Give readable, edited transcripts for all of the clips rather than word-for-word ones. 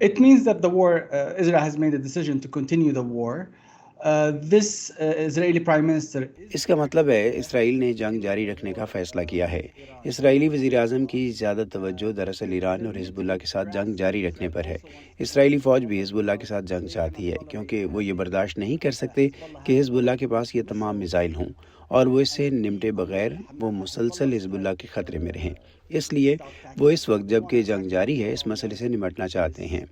It means that the war, Israel has made a decision to continue the war. This Israeli Prime Minister اس کا مطلب ہے اسرائیل نے جنگ جاری رکھنے کا فیصلہ کیا ہے۔ اسرائیلی وزیر اعظم کی زیادہ توجہ دراصل ایران اور حزب اللہ کے ساتھ جنگ جاری رکھنے پر ہے۔ اسرائیلی فوج بھی حزب اللہ کے ساتھ جنگ چاہتی ہے، کیونکہ وہ یہ برداشت نہیں کر سکتے کہ حزب اللہ کے پاس یہ تمام میزائل ہوں اور وہ اس سے نمٹے بغیر وہ مسلسل حزب اللہ کے خطرے میں رہیں۔ اس لیے وہ اس وقت جب کہ جنگ جاری ہے اس مسئلے سے نمٹنا چاہتے ہیں۔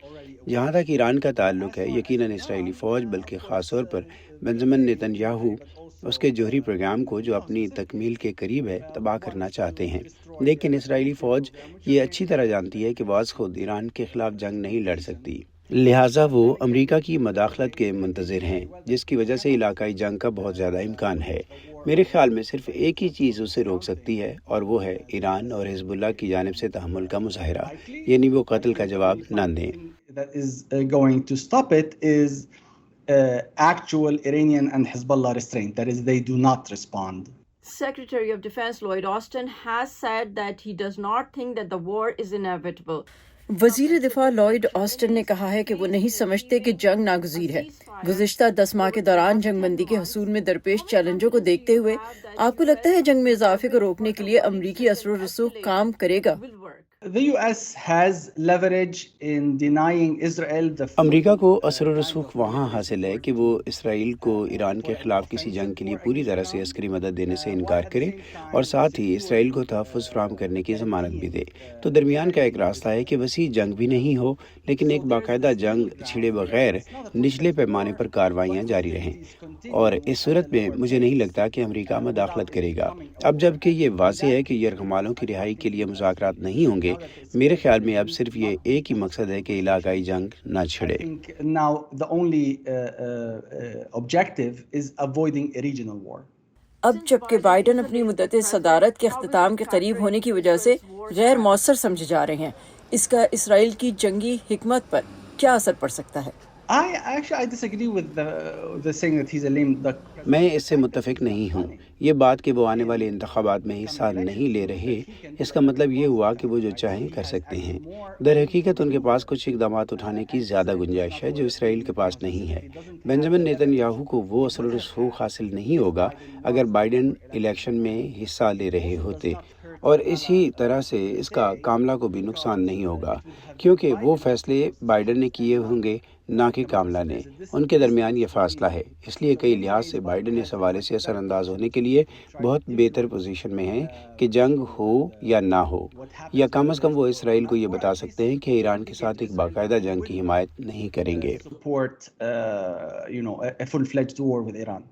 جہاں تک ایران کا تعلق ہے، یقیناً اسرائیلی فوج بلکہ خاص طور پر بنجمن نیتن یاہو اس کے جوہری پروگرام کو جو اپنی تکمیل کے قریب ہے تباہ کرنا چاہتے ہیں، لیکن اسرائیلی فوج یہ اچھی طرح جانتی ہے کہ وہ از خود ایران کے خلاف جنگ نہیں لڑ سکتی، لہٰذا وہ امریکہ کی مداخلت کے منتظر ہیں، جس کی وجہ سے علاقائی جنگ کا بہت زیادہ امکان ہے۔ میرے خیال میں صرف ایک ہی چیز اسے روک سکتی ہے اور وہ ہے ایران اور حزب اللہ کی جانب سے تحمل کا مظاہرہ، یعنی وہ قتل کا جواب نہ دیں۔ that is going to stop it is actual Iranian and Hezbollah restraint. That is, they do not respond. Secretary of Defense Lloyd Austin has said that he does not think that the war is inevitable. وزیر دفاع Lloyd Aston نے کہا ہے کہ وہ نہیں سمجھتے کہ جنگ ناگزیر ہے۔ گزشتہ 10 ماہ کے دوران جنگ بندی کے حصول میں درپیش چیلنجوں کو دیکھتے ہوئے آپ کو لگتا ہے جنگ میں اضافے کو روکنے کے لیے امریکی اثر و رسوخ کام کرے گا؟ The US has leverage in denying Israel the امریکہ کو اثر و رسوخ وہاں حاصل ہے کہ وہ اسرائیل کو ایران کے خلاف کسی جنگ کے لیے پوری طرح سے عسکری مدد دینے سے انکار کرے اور ساتھ ہی اسرائیل کو تحفظ فراہم کرنے کی ضمانت بھی دے۔ تو درمیان کا ایک راستہ ہے کہ وسیع جنگ بھی نہیں ہو لیکن ایک باقاعدہ جنگ چھڑے بغیر نچلے پیمانے پر کارروائیاں جاری رہیں، اور اس صورت میں مجھے نہیں لگتا کہ امریکہ مداخلت کرے گا۔ اب جب کہ یہ واضح ہے کہ یرغمالوں کی رہائی کے لیے مذاکرات نہیں ہوں گے، میرے خیال میں اب صرف یہ ایک ہی مقصد ہے کہ علاقائی جنگ نہ چھڑے۔ now the only objective is avoiding a regional war. اب جبکہ بائیڈن اپنی مدت صدارت کے اختتام کے قریب ہونے کی وجہ سے غیر مؤثر سمجھے جا رہے ہیں، اس کا اسرائیل کی جنگی حکمت پر کیا اثر پڑ سکتا ہے؟ I disagree with the saying that he's a lame duck. میں اس سے متفق نہیں ہوں۔ یہ بات کہ وہ آنے والے انتخابات میں حصہ نہیں لے رہے، اس کا مطلب یہ ہوا کہ وہ جو چاہیں کر سکتے ہیں۔ در حقیقت ان کے پاس کچھ اقدامات اٹھانے کی زیادہ گنجائش ہے جو اسرائیل کے پاس نہیں ہے۔ بنجمن نیتن یاہو کو وہ اثر و رسوخ حاصل نہیں ہوگا اگر بائیڈن الیکشن میں حصہ لے رہے ہوتے، اور اسی طرح سے اس کا کاملا کو بھی نقصان نہیں ہوگا، کیونکہ وہ فیصلے بائیڈن نے کیے ہوں گے نہ کہ کاملا نے۔ ان کے درمیان یہ فاصلہ ہے، اس لیے کئی لحاظ سے بائیڈن اس حوالے سے اثر انداز ہونے کے لیے بہت بہتر پوزیشن میں ہیں کہ جنگ ہو یا نہ ہو، یا کم از کم وہ اسرائیل کو یہ بتا سکتے ہیں کہ ایران کے ساتھ ایک باقاعدہ جنگ کی حمایت نہیں کریں گے۔ Support a full-fledged war with Iran.